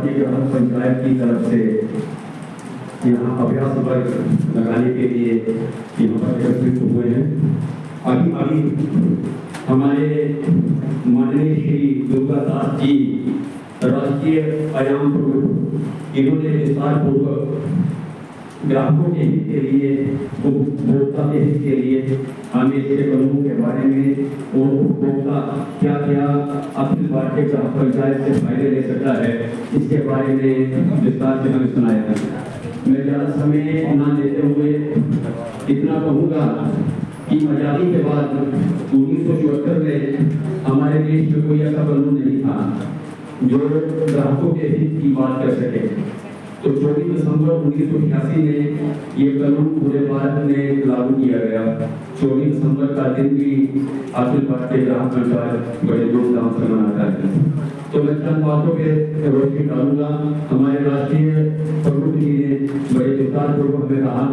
Party ग्राम पंचायत की तरफ से यहाँ अभ्यास वर्ग लगाने के लिए यहाँ पर एकत्रित हुए हैं। अभी हमारे माननीय श्री दुर्गादास जी राष्ट्रीय आयाम प्रमुख, इन्होंने विस्तार पूर्वक ग्राहकों के हित के लिए, उपभोक्ता के हित के लिए हमें इसके कानूनों के बारे में और उपभोक्ता क्या क्या अखिल भारतीय ग्राम पंचायत से फायदे ले सकता है, इसके बारे में विस्तार से हमें सुनाया है। मैं ज़्यादा समय न लेते हुए इतना कहूँगा कि आज़ादी के बाद 1974 में हमारे देश में कोई ऐसा कानून नहीं था जो ग्राहकों के हित की बात कर सके। तो 24 दिसंबर 1986 में ये कानून पूरे भारत में लागू किया गया। 24 दिसंबर का दिन भी अखिल भारतीय ग्राम पंचायत बड़े धूमधाम से मनाता है। तो मैं चंद बातों पे रोशनी डालूंगा। हमारे राष्ट्रीय प्रमुख जी ने बड़े विस्तार पूर्वक में कहा,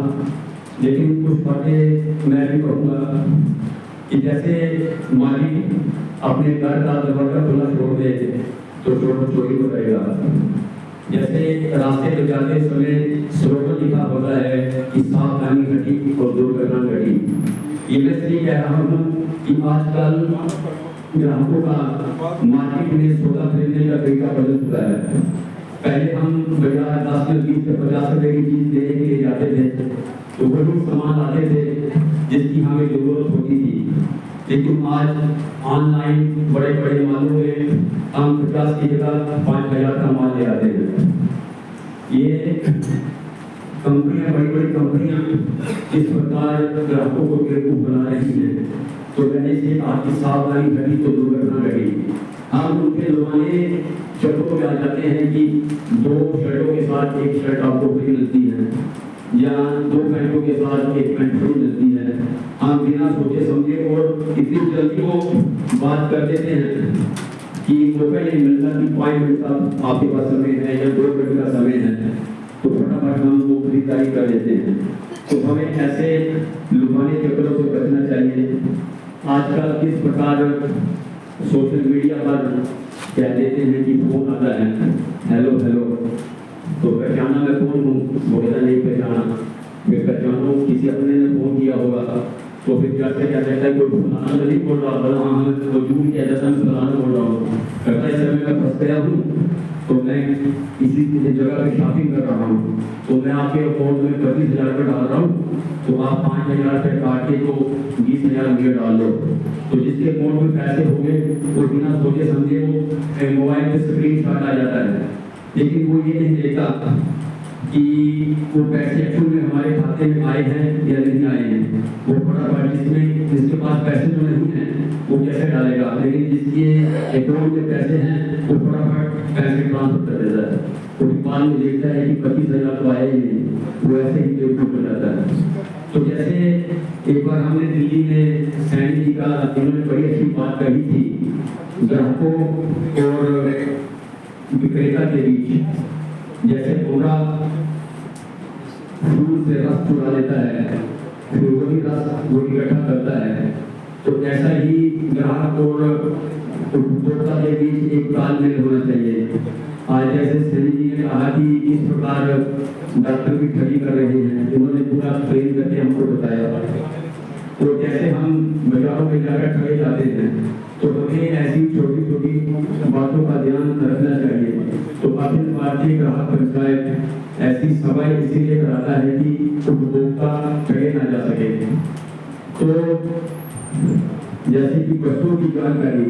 लेकिन कुछ बातें मैं भी कहूँगा कि जैसे मालिक अपने घर का दरवाजा खुला छोड़ दे तो चोरी हो जाएगा। जैसे रास्ते पे जाते समय स्लोगन लिखा होता है कि सावधानी घटी और दुर्घटना घटी। ये मैं इसलिए कह रहा हूँ कि आजकल ग्राहकों का मार्केट में सौदा खरीदने का तरीका बदल चुका है। पहले हम बाजार 10 से 20 से 50 रुपए की चीज लेने के लिए जाते थे तो वही सामान लाते थे जिसकी हमें जरूरत होती थी, लेकिन आज ऑनलाइन बड़े बड़े मालों में हम 50 की जगह 5000 का माल ले आते हैं। ये कंपनियां, बड़ी बड़ी कंपनियां इस प्रकार ग्राहकों को बेवकूफ बना रही हैं। तो मैंने से आपकी सावधानी घटी तो दुर्घटना घटी। हम उनके लुभाने शर्तों में आ जाते हैं कि 2 शर्टों के साथ एक शर्ट आपको फ्री मिलती है या 2 पैंटों के साथ एक पैंट फ्री मिलती है। हम बिना सोचे समझे और इतनी जल्दी वो बात कर देते हैं कि मौका नहीं मिलता कि 5 मिनट का आपके पास समय है या 2 मिनट का समय है, तो फटाफट हम वो खरीदारी कर लेते हैं। तो हमें ऐसे लुभाने चक्करों से बचना चाहिए। आजकल किस प्रकार सोशल मीडिया पर कह देते हैं कि फोन आता है, हेलो हेलो, तो पहचाना मैं कौन हूँ, बोला नहीं पहचाना, मैं पहचानूँ किसी अपने ने फोन किया होगा तो फिर क्या कहता है कोई फलाना नहीं बोल रहा, बड़ा हाँ तो झूठ कह देता मैं फलाना बोल रहा हूँ। कहता है समय मैं फंस गया हूँ तो मैं इसी जगह पे शॉपिंग कर रहा हूँ, तो मैं आपके अकाउंट में 25,000 रुपये डाल रहा हूँ, तो आप 5,000 रुपये काट के तो 20,000 रुपये डाल दो। तो जिसके अकाउंट में पैसे होंगे वो बिना सोचे समझे वो मोबाइल पे स्क्रीनशॉट आ जाता है, लेकिन वो ये नहीं देखता कि वो पैसे एक्चुअल में हमारे खाते में आए हैं या नहीं आए हैं। वो फटाफट जिसके पास पैसे तो नहीं हैं वो कैसे डालेगा, लेकिन जिसके अकाउंट में पैसे हैं वो फटाफट पैसे ट्रांसफर कर देता है। तो बाद में देखता है कि 25,000 तो आए ही नहीं, वो ऐसे ही बेवकूफ हो जाता है। तो जैसे एक बार हमने दिल्ली में सैनी जी का, इन्होंने बड़ी अच्छी बात कही थी, ग्राहकों और विक्रेता के बीच जैसे पूरा फूल से रस चुरा लेता है फिर वही रस वो इकट्ठा करता है, तो ऐसा ही ग्राहक और उपभोक्ता के बीच एक तालमेल होना चाहिए। आज जैसे सैनी जी ने कहा कि इस प्रकार डॉक्टर भी ठगी कर रहे हैं, उन्होंने पूरा ट्रेन करके हमको बताया। तो जैसे हम बाजारों में जाकर ठगे जाते हैं तो हमें ऐसी छोटी छोटी बातों का ध्यान रखना चाहिए। तो अखिल भारतीय ग्राहक पंचायत ऐसी सभाएं इसीलिए कराता है कि उपभोक्ता ठगे ना जा सके। तो जैसे कि वस्तुओं की जानकारी,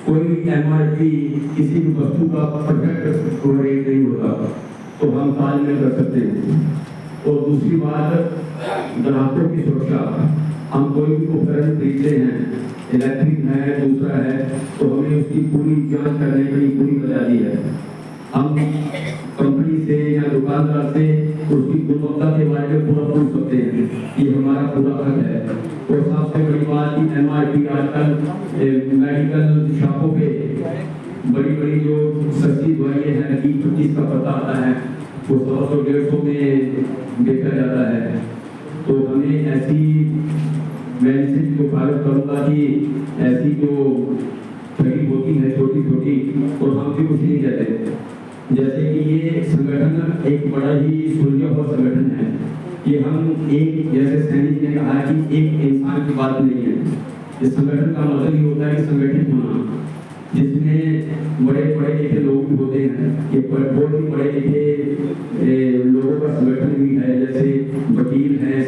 कोई MRP किसी भी वस्तु का परफेक्ट रेट नहीं होता, तो हम तालमेल कर सकते हैं। और दूसरी बात, ग्राहकों की सुरक्षा, हम कोई भी उपकरण खरीदते हैं, इलेक्ट्रिक है दूसरा है, तो हमें उसकी पूरी जांच करने की पूरी आज़ादी है। हम कंपनी से या दुकानदार से उसकी गुणवत्ता के बारे में पूरा पूछ सकते हैं, ये हमारा पूरा हक है। और सबसे बड़ी बात कि MRP आजकल मेडिकल शॉपों पे बड़ी बड़ी जो सस्ती दवाइयाँ हैं कि 25 का पता आता है वो 100-150 में बेचा जाता है। तो हमें ऐसी मेडिसिन को फॉलो करूँगा कि ऐसी जो ठगी होती है छोटी छोटी, और हम भी कुछ नहीं कहते, जैसे कि ये संगठन एक बड़ा ही सुलझा हुआ संगठन है कि हम एक, जैसे सैनी जी ने कहा कि एक इंसान की बात नहीं है। इस संगठन का मतलब ये होता है कि संगठित होना, जिसमें बड़े पढ़े लिखे लोग भी होते हैं। ये बहुत ही पढ़े लिखे लोगों का संगठन भी है, जैसे वकील हैं।